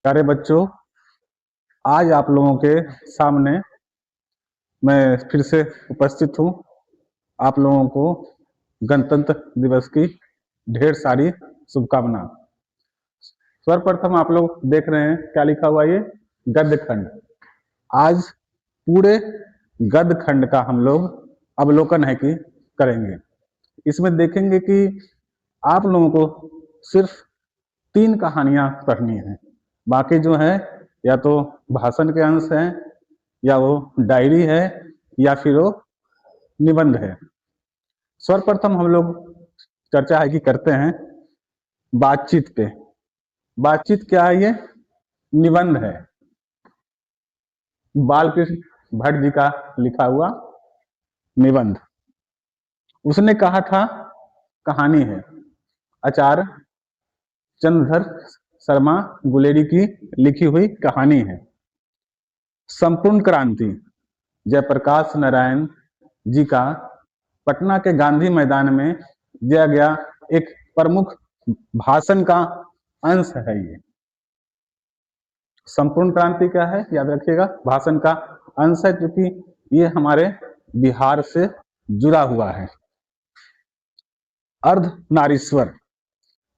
प्यारे बच्चों, आज आप लोगों के सामने मैं फिर से उपस्थित हूँ। आप लोगों को गणतंत्र दिवस की ढेर सारी शुभकामना। सर्वप्रथम आप लोग देख रहे हैं क्या लिखा हुआ, ये गद्य खंड। आज पूरे गद्य खंड का हम लोग अवलोकन है कि करेंगे। इसमें देखेंगे कि आप लोगों को सिर्फ 3 कहानियां पढ़नी है। बाकी जो है या तो भाषण के अंश हैं, या वो डायरी है, या फिर वो निबंध है। सर्वप्रथम हम लोग चर्चा है कि करते हैं बातचीत पे। बातचीत क्या है? ये निबंध है, बालकृष्ण भट्ट जी का लिखा हुआ निबंध। उसने कहा था कहानी है। आचार्य चंद्रधर शर्मा गुलेरी की लिखी हुई कहानी है। संपूर्ण क्रांति जयप्रकाश नारायण जी का पटना के गांधी मैदान में दिया गया एक प्रमुख भाषण का अंश है। ये संपूर्ण क्रांति क्या है याद रखिएगा, भाषण का अंश है, क्योंकि ये हमारे बिहार से जुड़ा हुआ है। अर्धनारीश्वर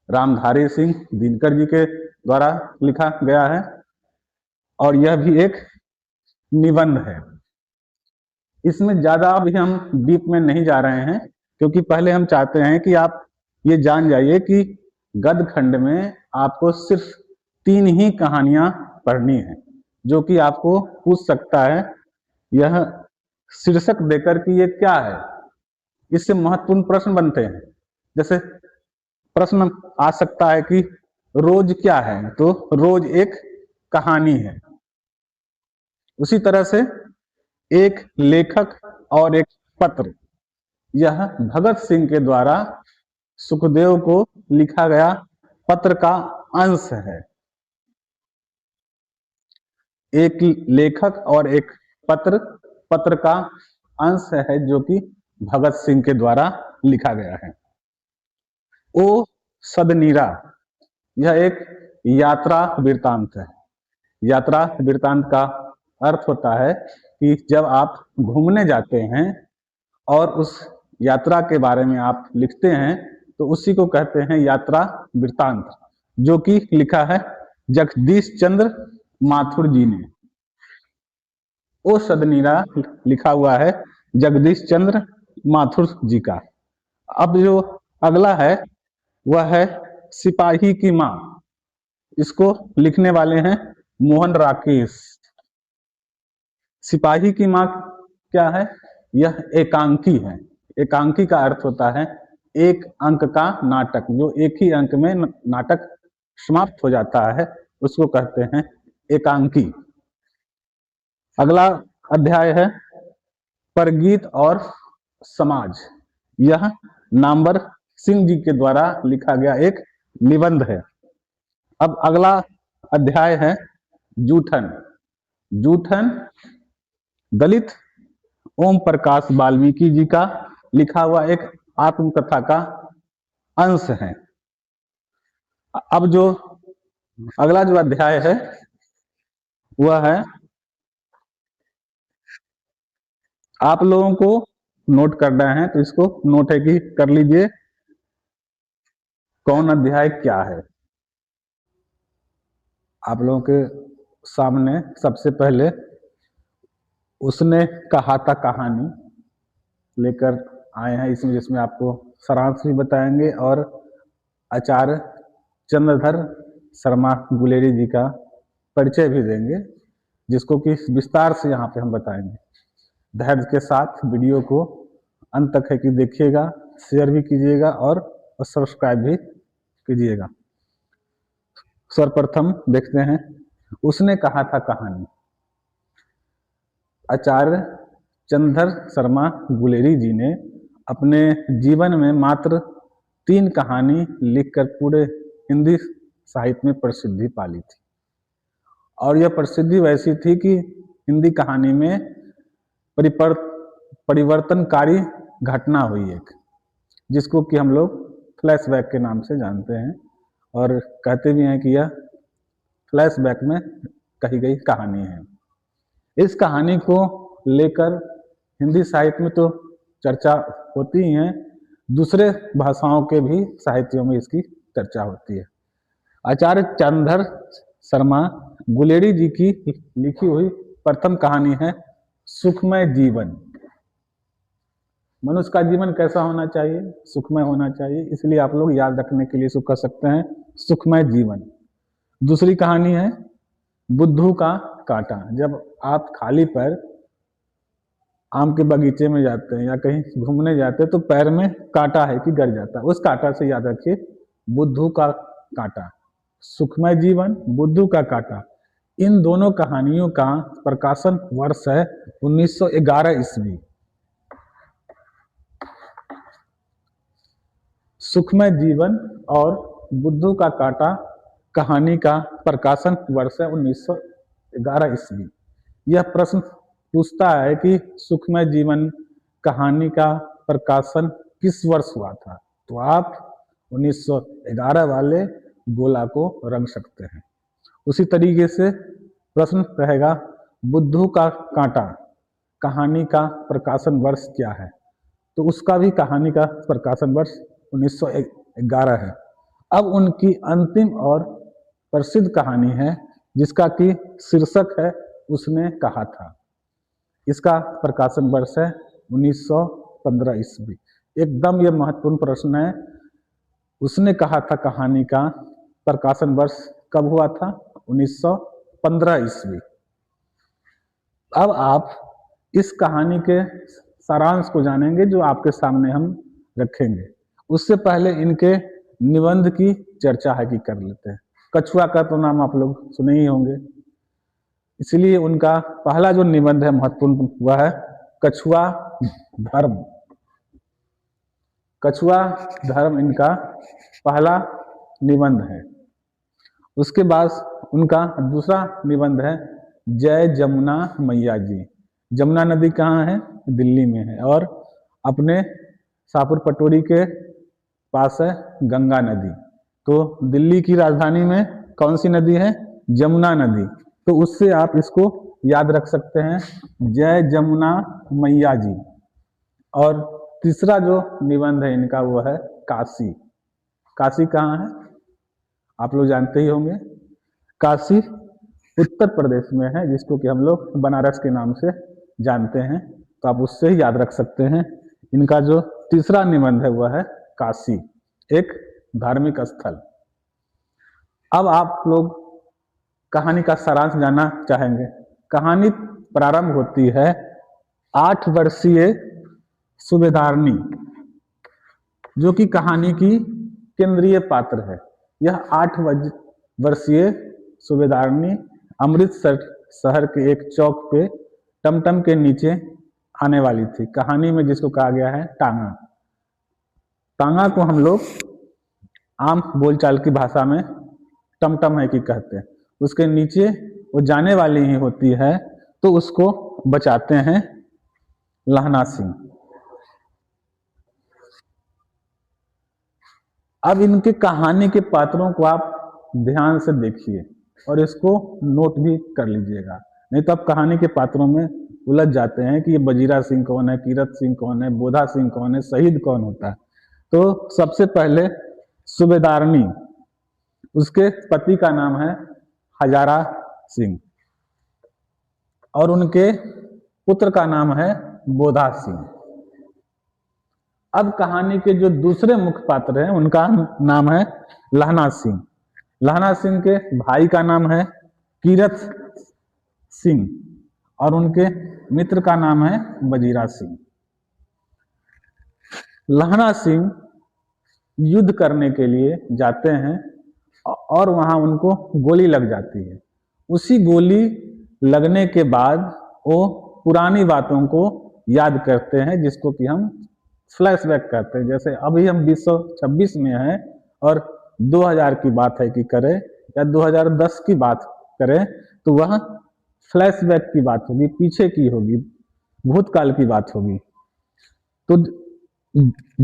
रामधारी सिंह दिनकर जी के द्वारा लिखा गया है, और यह भी एक निबंध है। इसमें ज्यादा अभी हम डीप में नहीं जा रहे हैं, क्योंकि पहले हम चाहते हैं कि आप ये जान जाइए कि गद्य खंड में आपको सिर्फ 3 ही कहानियां पढ़नी है, जो कि आपको पूछ सकता है यह शीर्षक देकर कि ये क्या है। इससे महत्वपूर्ण प्रश्न बनते हैं। जैसे प्रश्न आ सकता है कि रोज क्या है, तो रोज एक कहानी है। उसी तरह से एक लेखक और एक पत्र, यह भगत सिंह के द्वारा सुखदेव को लिखा गया पत्र का अंश है। एक लेखक और एक पत्र, पत्र का अंश है जो कि भगत सिंह के द्वारा लिखा गया है। ओ सदनीरा, यह एक यात्रा वृतांत है। यात्रा वृतांत का अर्थ होता है कि जब आप घूमने जाते हैं और उस यात्रा के बारे में आप लिखते हैं, तो उसी को कहते हैं यात्रा वृतांत, जो कि लिखा है जगदीश चंद्र माथुर जी ने। ओ सदनीरा लिखा हुआ है जगदीश चंद्र माथुर जी का। अब जो अगला है वह है सिपाही की माँ। इसको लिखने वाले हैं मोहन राकेश। सिपाही की माँ क्या है? यह एकांकी है। एकांकी का अर्थ होता है एक अंक का नाटक, जो एक ही अंक में नाटक समाप्त हो जाता है, उसको कहते हैं एकांकी। अगला अध्याय है परगीत और समाज। यह नामवर सिंह जी के द्वारा लिखा गया एक निबंध है। अब अगला अध्याय है जूठन। जूठन दलित ओम प्रकाश वाल्मीकि जी का लिखा हुआ एक आत्मकथा का अंश है। अब जो अगला जो अध्याय है वह है, आप लोगों को नोट करना है तो इसको नोट है कि कर लीजिए कौन अध्याय क्या है। आप लोगों के सामने सबसे पहले उसने कहा था कहानी लेकर आए हैं, इसमें जिसमें आपको सारांश भी बताएंगे और आचार्य चंद्रधर शर्मा गुलेरी जी का परिचय भी देंगे, जिसको कि विस्तार से यहाँ पे हम बताएंगे। धैर्य के साथ वीडियो को अंत तक है कि देखिएगा, शेयर भी कीजिएगा और सब्सक्राइब भी कीजिएगा। सर्वप्रथम देखते हैं उसने कहा था कहानी। आचार्य चंद्रधर शर्मा गुलेरी जी ने अपने जीवन में मात्र 3 कहानी लिखकर पूरे हिंदी साहित्य में प्रसिद्धि पा ली थी। और यह प्रसिद्धि वैसी थी कि हिंदी कहानी में परिवर्तनकारी घटना हुई एक, जिसको कि हम लोग फ्लैशबैक के नाम से जानते हैं, और कहते भी हैं कि यह फ्लैशबैक में कही गई कहानी है। इस कहानी को लेकर हिंदी साहित्य में तो चर्चा होती ही है, दूसरे भाषाओं के भी साहित्यों में इसकी चर्चा होती है। आचार्य चंद्रधर शर्मा गुलेरी जी की लिखी हुई प्रथम कहानी है सुखमय जीवन। मनुष्य का जीवन कैसा होना चाहिए? सुखमय होना चाहिए, इसलिए आप लोग याद रखने के लिए इसको कह सकते हैं सुखमय जीवन। दूसरी कहानी है बुद्धू का कांटा। जब आप खाली पैर आम के बगीचे में जाते हैं या कहीं घूमने जाते हैं तो पैर में कांटा है कि गड़ जाता है, उस कांटा से याद रखिए बुद्धू का कांटा। सुखमय जीवन, बुद्धू का कांटा, इन दोनों कहानियों का प्रकाशन वर्ष है 1911 ईस्वी। सुखमय जीवन और बुद्धू का कांटा कहानी का प्रकाशन वर्ष है 1911 ईस्वी। यह प्रश्न पूछता है कि सुखमय जीवन कहानी का प्रकाशन किस वर्ष हुआ था, तो आप 1911 वाले गोला को रंग सकते हैं। उसी तरीके से प्रश्न रहेगा बुद्धू का कांटा कहानी का प्रकाशन वर्ष क्या है, तो उसका भी कहानी का प्रकाशन वर्ष 1911 है। अब उनकी अंतिम और प्रसिद्ध कहानी है जिसका कि शीर्षक है उसने कहा था। इसका प्रकाशन वर्ष है 1915 ईस्वी। एकदम यह महत्वपूर्ण प्रश्न है। उसने कहा था कहानी का प्रकाशन वर्ष कब हुआ था? 1915 ईस्वी। अब आप इस कहानी के सारांश को जानेंगे जो आपके सामने हम रखेंगे। उससे पहले इनके निबंध की चर्चा है कि कर लेते हैं। कछुआ का तो नाम आप लोग सुने ही होंगे, इसलिए उनका पहला जो निबंध है महत्वपूर्ण वह है कछुआ धर्म। कछुआ धर्म इनका पहला निबंध है। उसके बाद उनका दूसरा निबंध है जय जमुना मैया जी। जमुना नदी कहाँ है? दिल्ली में है, और अपने शाहपुर पटोरी के पास है गंगा नदी। तो दिल्ली की राजधानी में कौन सी नदी है? जमुना नदी। तो उससे आप इसको याद रख सकते हैं जय जमुना मैया जी। और तीसरा जो निबंध है इनका वो है काशी। काशी कहाँ है? आप लोग जानते ही होंगे। काशी उत्तर प्रदेश में है, जिसको कि हम लोग बनारस के नाम से जानते हैं, तो आप उससे ही याद रख सकते हैं। इनका जो तीसरा निबंध है वह है काशी, एक धार्मिक स्थल। अब आप लोग कहानी का सारांश जानना चाहेंगे। कहानी प्रारंभ होती है 8 वर्षीय सूबेदारनी, जो कि कहानी की केंद्रीय पात्र है। यह 8 वर्षीय सूबेदारनी अमृतसर शहर के एक चौक पे टमटम के नीचे आने वाली थी। कहानी में जिसको कहा गया है टांगा। टांगा को हम लोग आम बोलचाल की भाषा में टमटम है कि कहते हैं। उसके नीचे वो जाने वाली ही होती है, तो उसको बचाते हैं लहना सिंह। अब इनके कहानी के पात्रों को आप ध्यान से देखिए और इसको नोट भी कर लीजिएगा, नहीं तो आप कहानी के पात्रों में उलझ जाते हैं कि ये बजीरा सिंह कौन है, कीरत सिंह कौन है, बोधा सिंह कौन है, शहीद कौन होता है। तो सबसे पहले सूबेदारनी, उसके पति का नाम है हजारा सिंह और उनके पुत्र का नाम है बोधा सिंह। अब कहानी के जो दूसरे मुख्य पात्र हैं उनका नाम है लहना सिंह। लहना सिंह के भाई का नाम है कीरत सिंह और उनके मित्र का नाम है बजीरा सिंह। लहना सिंह युद्ध करने के लिए जाते हैं और वहां उनको गोली लग जाती है। उसी गोली लगने के बाद वो पुरानी बातों को याद करते हैं, जिसको कि हम फ्लैशबैक कहते हैं। जैसे अभी हम 2026 में हैं और 2000 की बात है कि करें या 2010 की बात करें, तो वह फ्लैशबैक की बात होगी, पीछे की होगी, भूतकाल की बात होगी। तो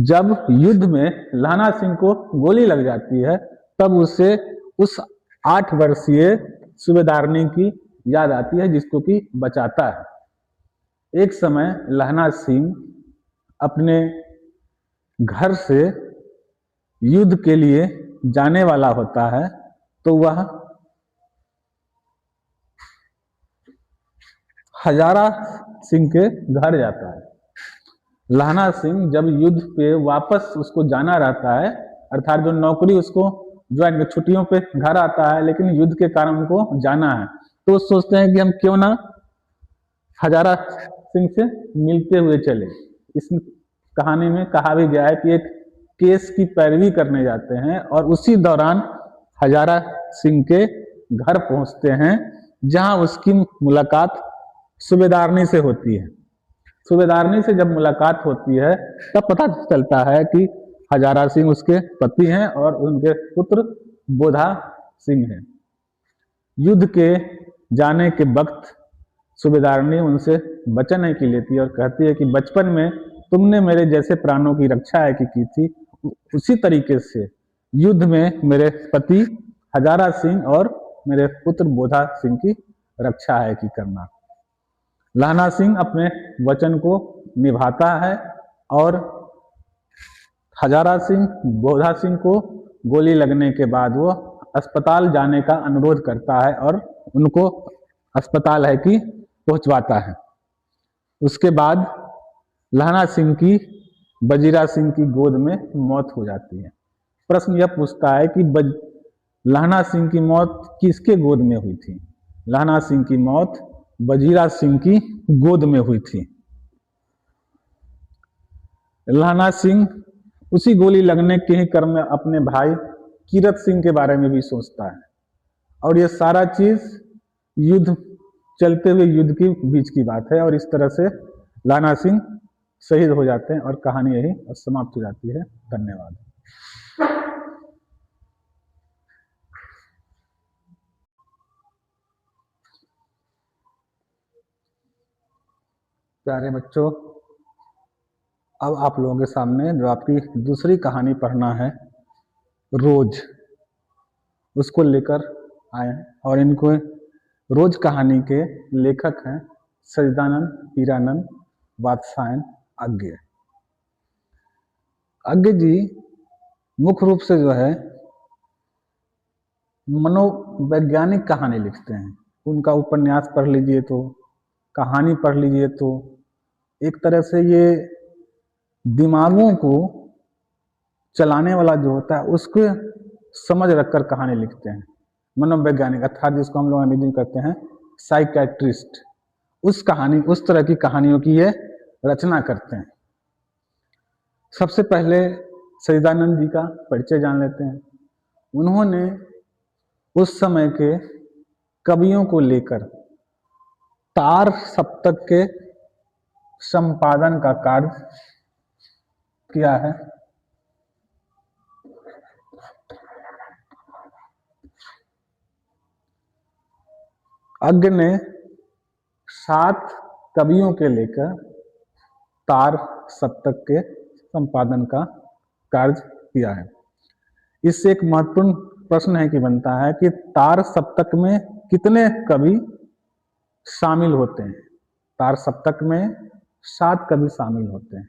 जब युद्ध में लहना सिंह को गोली लग जाती है, तब उसे उस 8 वर्षीय सूबेदारनी की याद आती है, जिसको कि बचाता है। एक समय लहना सिंह अपने घर से युद्ध के लिए जाने वाला होता है, तो वह हजारा सिंह के घर जाता है। लहना सिंह जब युद्ध पे वापस उसको जाना रहता है, अर्थात जो नौकरी उसको ज्वाइन छुट्टियों पे घर आता है, लेकिन युद्ध के कारण उनको जाना है, तो सोचते हैं कि हम क्यों ना हजारा सिंह से मिलते हुए चले। इस कहानी में कहा भी गया है कि एक केस की पैरवी करने जाते हैं और उसी दौरान हजारा सिंह के घर पहुंचते हैं, जहां उसकी मुलाकात सूबेदारनी से होती है। सूबेदारनी से जब मुलाकात होती है, तब पता चलता है कि हजारा सिंह उसके पति हैं और उनके पुत्र बोधा सिंह हैं। युद्ध के जाने के वक्त सूबेदारनी उनसे वचन नहीं की लेती और कहती है कि बचपन में तुमने मेरे जैसे प्राणों की रक्षा है की थी, उसी तरीके से युद्ध में मेरे पति हजारा सिंह और मेरे पुत्र बोधा सिंह की रक्षा है की करना। लहना सिंह अपने वचन को निभाता है और हजारा सिंह बोधा सिंह को गोली लगने के बाद वो अस्पताल जाने का अनुरोध करता है और उनको अस्पताल है कि पहुंचवाता है। उसके बाद लहना सिंह की वजीरा सिंह की गोद में मौत हो जाती है। प्रश्न यह पूछता है कि लहना सिंह की मौत किसके गोद में हुई थी? लहना सिंह की मौत वजीरा सिंह की गोद में हुई थी। लहना सिंह उसी गोली लगने के ही क्रम में अपने भाई कीरत सिंह के बारे में भी सोचता है, और यह सारा चीज युद्ध चलते हुए युद्ध के बीच की बात है, और इस तरह से लहना सिंह शहीद हो जाते हैं और कहानी यही समाप्त हो जाती है। धन्यवाद। प्यारे बच्चों, अब आप लोगों के सामने जो आपकी दूसरी कहानी पढ़ना है, रोज, उसको लेकर आए हैं। और इनको रोज कहानी के लेखक हैं सच्चिदानंद हीरानंद वात्स्यायन अज्ञे। अज्ञे जी मुख्य रूप से जो है मनोवैज्ञानिक कहानी लिखते हैं। उनका उपन्यास पढ़ लीजिए तो, कहानी पढ़ लीजिए तो, एक तरह से ये दिमागों को चलाने वाला जो होता है उसको समझ रखकर कहानी लिखते हैं। मनोवैज्ञानिक अर्थात जिसको हम लोग अंग्रेजी में कहते हैं साइकेट्रिस्ट, उस तरह की कहानियों की ये रचना करते हैं। सबसे पहले सच्चिदानंद जी का परिचय जान लेते हैं। उन्होंने उस समय के कवियों को लेकर तार सप्तक के संपादन का कार्य किया है। अज्ञे ने 7 कवियों के लेकर तार सप्तक के संपादन का कार्य किया है। इससे एक महत्वपूर्ण प्रश्न है कि बनता है कि तार सप्तक में कितने कवि शामिल होते हैं? तार सप्तक में 7 कवि शामिल होते हैं।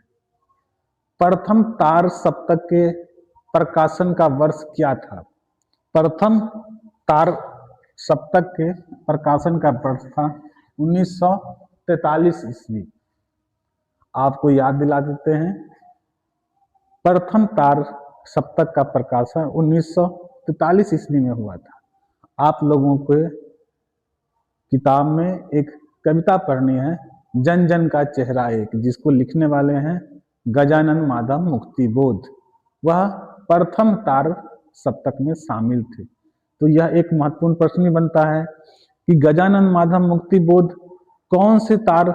प्रथम तार सप्तक के प्रकाशन का वर्ष क्या था? प्रथम तार सप्तक के प्रकाशन का वर्ष था 1943 ईस्वी। आपको याद दिला देते हैं, प्रथम तार सप्तक का प्रकाशन 1943 ईस्वी में हुआ था। आप लोगों को किताब में एक कविता पढ़नी है, जन जन का चेहरा एक, जिसको लिखने वाले हैं गजानन माधव मुक्तिबोध। वह प्रथम तार सप्तक में शामिल थे। तो यह एक महत्वपूर्ण प्रश्न बनता है कि गजानन माधव मुक्तिबोध कौन से तार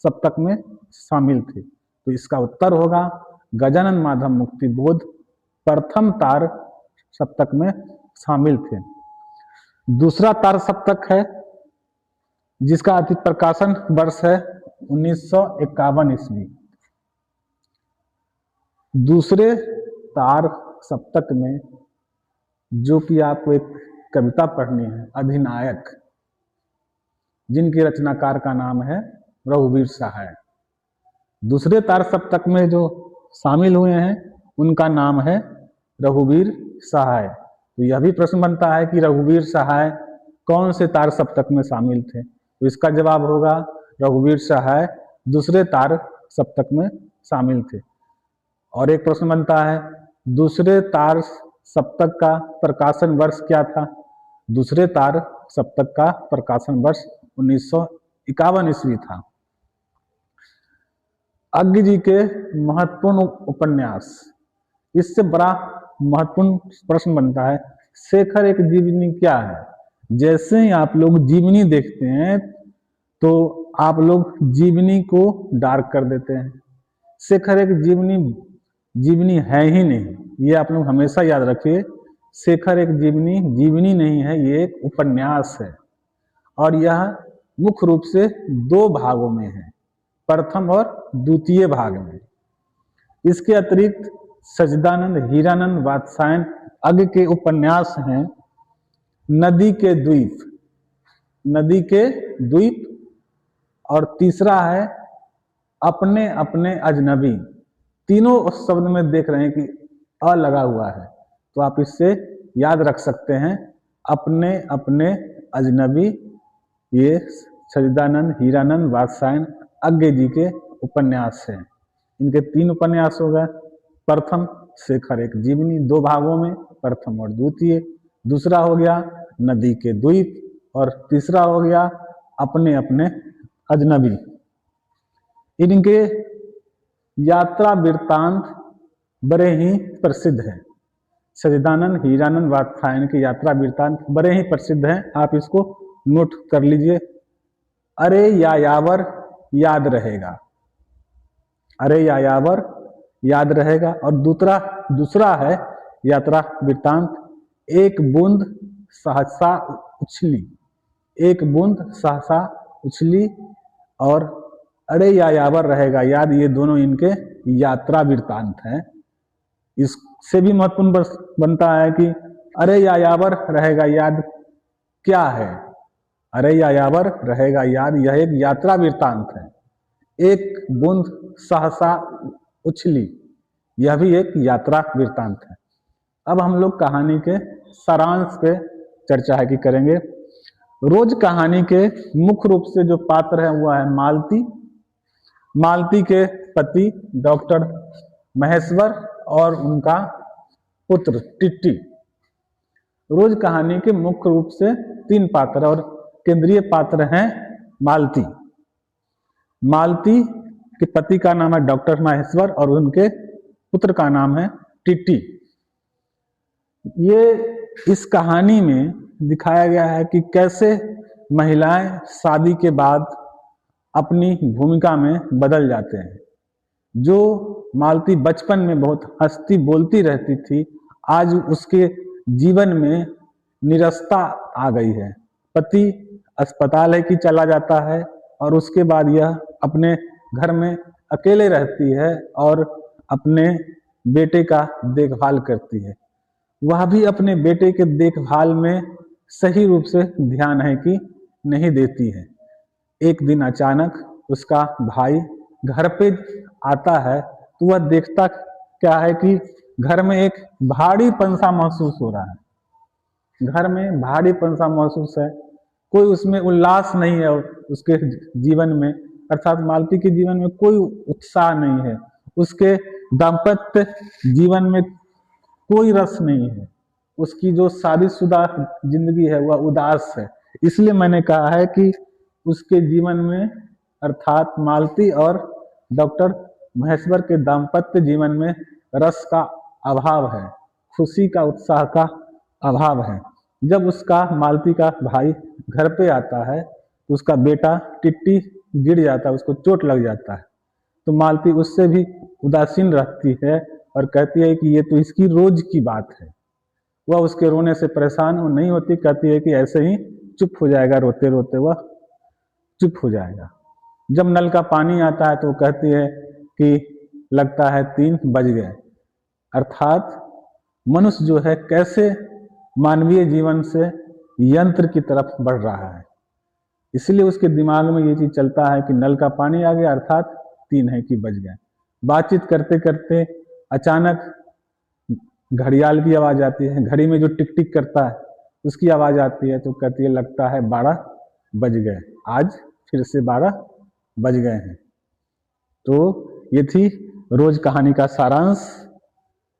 सप्तक में शामिल थे? तो इसका उत्तर होगा गजानन माधव मुक्तिबोध प्रथम तार सप्तक में शामिल थे। दूसरा तार सप्तक है जिसका अति प्रकाशन वर्ष है 1951 ईस्वी। दूसरे तार सप्तक में जो कि आपको एक कविता पढ़नी है, अधिनायक, जिनके रचनाकार का नाम है रघुवीर सहाय। दूसरे तार सप्तक में जो शामिल हुए हैं उनका नाम है रघुवीर सहाय। तो यह भी प्रश्न बनता है कि रघुवीर सहाय कौन से तार सप्तक में शामिल थे, तो इसका जवाब होगा रघुवीर सहाय दूसरे तार सप्तक में शामिल थे। और एक प्रश्न बनता है, दूसरे तार सप्तक का प्रकाशन वर्ष क्या था? दूसरे तार सप्तक का प्रकाशन वर्ष 1951 ईस्वी था। अज्ञ जी के महत्वपूर्ण उपन्यास, इससे बड़ा महत्वपूर्ण प्रश्न बनता है, शेखर एक जीवनी क्या है? जैसे ही आप लोग जीवनी देखते हैं तो आप लोग जीवनी को डार्क कर देते हैं। शेखर एक जीवनी है ही नहीं, ये आप लोग हमेशा याद रखिए। शेखर एक जीवनी नहीं है, ये एक उपन्यास है और यह मुख्य रूप से दो भागों में है, प्रथम और द्वितीय भाग में। इसके अतिरिक्त सच्चिदानंद, हीरानंद, वात्स्यायन अज्ञ के उपन्यास हैं नदी के द्वीप, और तीसरा है अपने अपने अजनबी। तीनों शब्द में देख रहे हैं कि अ लगा हुआ है, तो आप इससे याद रख सकते हैं अपने अपने अजनबी। ये सच्चिदानंद, हीरानंद, वात्स्यायन अज्ञ जी के उपन्यास हैं। इनके 3 उपन्यास हो गए। प्रथम शेखर एक जीवनी, 2 भागों में, प्रथम और द्वितीय। दूसरा हो गया नदी के द्वीप, और तीसरा हो गया अपने अपने अजनबी। इनके यात्रा वृत्तांत बड़े ही प्रसिद्ध हैं। सच्चिदानंद, हीरानंद, वात्स्यायन के यात्रा वृत्तांत बड़े ही प्रसिद्ध हैं, आप इसको नोट कर लीजिए। अरे यायावर याद रहेगा, अरे यायावर याद रहेगा। और दूसरा है यात्रा वृत्तांत एक बूंद सहसा उछली, एक बूंद सहसा उछली, और अरे यायावर रहेगा याद, ये दोनों इनके यात्रा वृत्तांत हैं। इससे भी महत्वपूर्ण बनता है कि अरे यायावर रहेगा याद क्या है? अरे यायावर रहेगा याद यह एक यात्रा वृत्तांत है। एक बूंद सहसा उछली, यह भी एक यात्रा वृत्तांत है। अब हम लोग कहानी के सारांश पे चर्चा है कि करेंगे। रोज कहानी के मुख्य रूप से जो पात्र है वह है मालती, मालती के पति डॉक्टर महेश्वर और उनका पुत्र टिट्टी। रोज कहानी के मुख्य रूप से 3 पात्र और केंद्रीय पात्र हैं मालती। मालती के पति का नाम है डॉक्टर महेश्वर और उनके पुत्र का नाम है टिट्टी। ये इस कहानी में दिखाया गया है कि कैसे महिलाएं शादी के बाद अपनी भूमिका में बदल जाते हैं। जो मालती बचपन में बहुत हंसती बोलती रहती थी, आज उसके जीवन में निरस्ता आ गई है। पति अस्पताल है कि चला जाता है और उसके बाद यह अपने घर में अकेले रहती है और अपने बेटे का देखभाल करती है। वह भी अपने बेटे के देखभाल में सही रूप से ध्यान है कि नहीं देती है। एक दिन अचानक उसका भाई घर पे आता है तो वह देखता क्या है कि घर में एक भारीपन सा महसूस हो रहा है। घर में भारीपन सा महसूस है, कोई उसमें उल्लास नहीं है उसके जीवन में, अर्थात मालती के जीवन में कोई उत्साह नहीं है, उसके दाम्पत्य जीवन में कोई रस नहीं है, उसकी जो शादीशुदा जिंदगी है वह उदास है। इसलिए मैंने कहा है कि उसके जीवन में अर्थात मालती और डॉक्टर महेश्वर के दाम्पत्य जीवन में रस का अभाव है, खुशी का, उत्साह का अभाव है। जब उसका मालती का भाई घर पे आता है तो उसका बेटा टिट्टी गिर जाता है, उसको चोट लग जाता है, तो मालती उससे भी उदासीन रहती है और कहती है कि ये तो इसकी रोज की बात है। वह उसके रोने से परेशान नहीं होती, कहती है कि ऐसे ही चुप हो जाएगा, रोते रोते वह चुप हो जाएगा। जब नल का पानी आता है तो कहती है कि लगता है 3 बज गए। अर्थात मनुष्य जो है कैसे मानवीय जीवन से यंत्र की तरफ बढ़ रहा है। इसलिए उसके दिमाग में ये चीज चलता है कि नल का पानी आ गया अर्थात 3 है कि बज गए। बातचीत करते करते अचानक घड़ियाल की आवाज आती है, घड़ी में जो टिक टिक करता है उसकी आवाज आती है, तो कहती है लगता है 12 बज गए, आज फिर से 12 बज गए हैं। तो ये थी रोज कहानी का सारांश।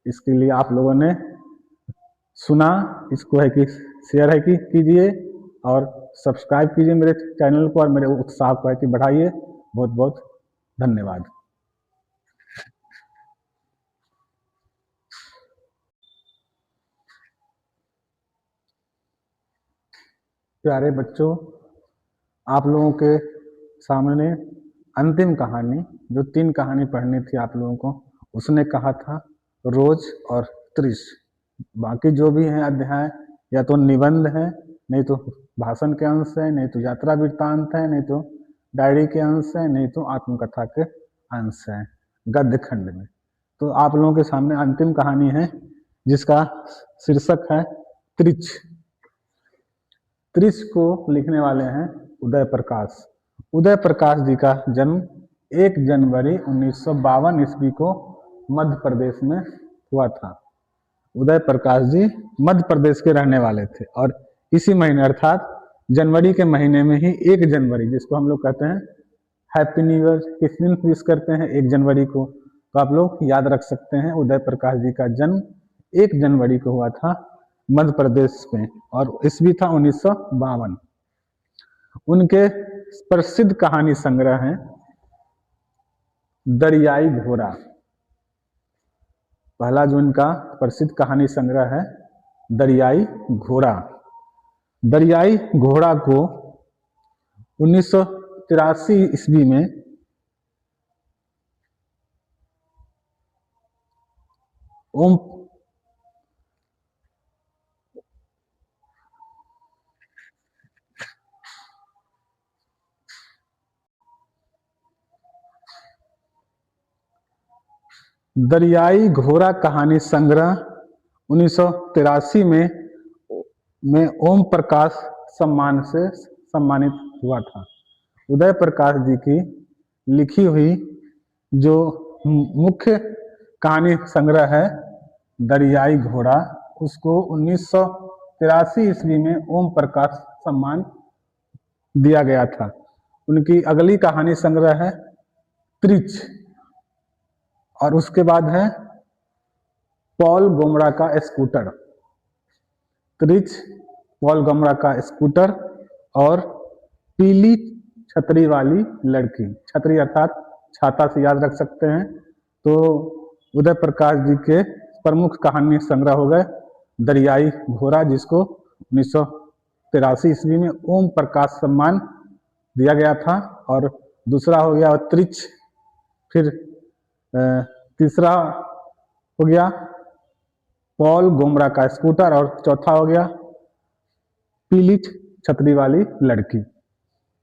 इसके लिए आप लोगों ने सुना, इसको है कि शेयर है कि कीजिए और सब्सक्राइब कीजिए मेरे चैनल को और मेरे उत्साह को है कि बढ़ाइए। बहुत बहुत धन्यवाद। प्यारे बच्चों, आप लोगों के सामने अंतिम कहानी, जो 3 कहानी पढ़नी थी आप लोगों को, उसने कहा था रोज और त्रिश। बाकी जो भी हैं अध्याय या तो निबंध है, नहीं तो भाषण के अंश है, नहीं तो यात्रा वृत्तांत है, नहीं तो डायरी के अंश है, नहीं तो आत्मकथा के अंश है गद्य खंड में। तो आप लोगों के सामने अंतिम कहानी है जिसका शीर्षक है त्रिच। त्रिच को लिखने वाले हैं उदय प्रकाश। उदय प्रकाश जी का जन्म 1 जनवरी 1952 ईस्वी को मध्य प्रदेश में हुआ था। उदय प्रकाश जी मध्य प्रदेश के रहने वाले थे और इसी महीने अर्थात जनवरी के महीने में ही 1 जनवरी, जिसको हम लोग कहते हैं हैप्पी न्यू ईयर, किस दिन विश करते हैं 1 जनवरी को, तो आप लोग याद रख सकते हैं उदय प्रकाश जी का जन्म 1 जनवरी को हुआ था मध्य प्रदेश में और ईस्वी था 1952। उनके प्रसिद्ध कहानी संग्रह हैं दरियाई घोड़ा। पहला जो इनका प्रसिद्ध कहानी संग्रह है दरियाई घोड़ा। दरियाई घोड़ा को 1983 ईस्वी में ओम दरियाई घोड़ा कहानी संग्रह 1983 में ओम प्रकाश सम्मान से सम्मानित हुआ था। उदय प्रकाश जी की लिखी हुई जो मुख्य कहानी संग्रह है दरियाई घोड़ा, उसको 1983 ईस्वी में ओम प्रकाश सम्मान दिया गया था। उनकी अगली कहानी संग्रह है त्रिच और उसके बाद है पॉल गोमड़ा का स्कूटर। त्रिच, पॉल गोमड़ा का स्कूटर और पीली छतरी वाली लड़की। छतरी अर्थात छाता से याद रख सकते हैं। तो उदय प्रकाश जी के प्रमुख कहानी संग्रह हो गए दरियाई घोड़ा, जिसको 1983 ईस्वी में ओम प्रकाश सम्मान दिया गया था, और दूसरा हो गया त्रिच, फिर तीसरा हो गया पॉल गोमड़ा का स्कूटर और चौथा हो गया पीली छतरी वाली लड़की।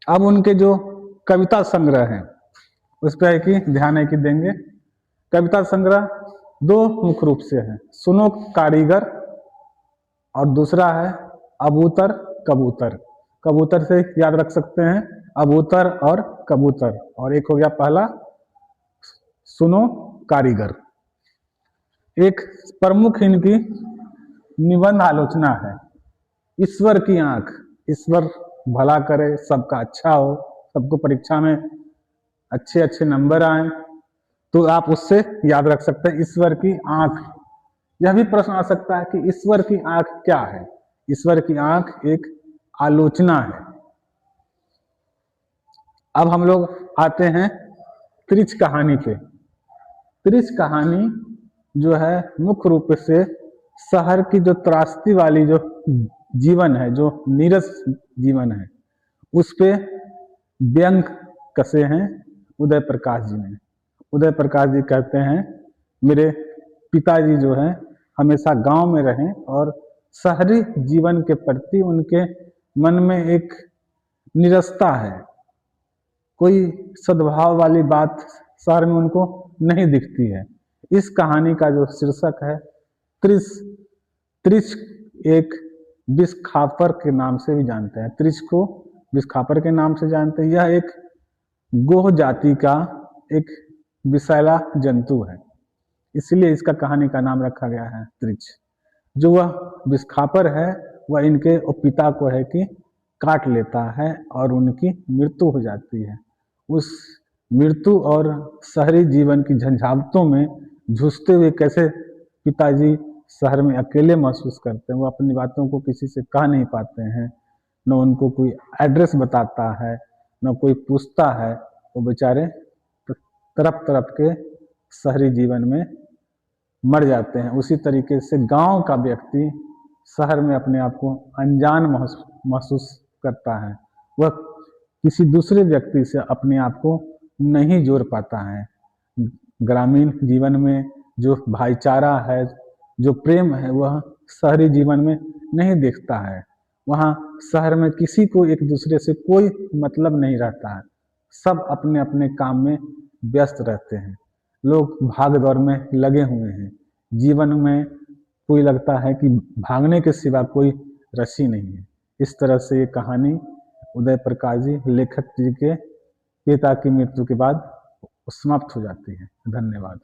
अब उनके जो कविता संग्रह हैं उस पर है कि ध्यान है कि देंगे। कविता संग्रह 2 मुख्य रूप से है, सुनो कारीगर और दूसरा है अबूतर कबूतर। कबूतर से याद रख सकते हैं अबूतर और कबूतर, और एक हो गया पहला सुनो कारीगर। एक प्रमुख इनकी निबंध आलोचना है ईश्वर की आंख। ईश्वर भला करे, सबका अच्छा हो, सबको परीक्षा में अच्छे अच्छे नंबर आए, तो आप उससे याद रख सकते हैं ईश्वर की आंख। यह भी प्रश्न आ सकता है कि ईश्वर की आंख क्या है। ईश्वर की आंख एक आलोचना है। अब हम लोग आते हैं त्रिच कहानी पे। त्रिच कहानी जो है मुख्य रूप से शहर की जो त्रासदी वाली जो जीवन है, जो नीरस जीवन है, उस पे व्यंग कसे हैं उदय प्रकाश जी ने। उदय प्रकाश जी कहते हैं मेरे पिताजी जो हैं हमेशा गांव में रहें और शहरी जीवन के प्रति उनके मन में एक निरसता है, कोई सद्भाव वाली बात शहर में उनको नहीं दिखती है। इस कहानी का जो शीर्षक है त्रिश। त्रिश एक विषखापर के नाम से भी जानते हैं। त्रिच को विषखापर के नाम से जानते हैं। यह एक गोह जाति का एक विषैला जंतु है, इसलिए इसका कहानी का नाम रखा गया है त्रिच। जो वह विषखापर है वह इनके पिता को है कि काट लेता है और उनकी मृत्यु हो जाती है। उस मृत्यु और शहरी जीवन की झंझावतों में झुंसते हुए कैसे पिताजी शहर में अकेले महसूस करते हैं, वो अपनी बातों को किसी से कह नहीं पाते हैं, न उनको कोई एड्रेस बताता है, न कोई पूछता है। वो बेचारे तरफ तरफ के शहरी जीवन में मर जाते हैं। उसी तरीके से गांव का व्यक्ति शहर में अपने आप को अनजान महसूस करता है। वह किसी दूसरे व्यक्ति से अपने आप को नहीं जोड़ पाता है। ग्रामीण जीवन में जो भाईचारा है, जो प्रेम है, वह शहरी जीवन में नहीं दिखता है। वहाँ शहर में किसी को एक दूसरे से कोई मतलब नहीं रहता है। सब अपने अपने काम में व्यस्त रहते हैं। लोग भाग दौड़ में लगे हुए हैं। जीवन में कोई लगता है कि भागने के सिवा कोई रस्सी नहीं है। इस तरह से ये कहानी उदय प्रकाश जी लेखक जी के पिता की मृत्यु के बाद समाप्त हो जाती है। धन्यवाद।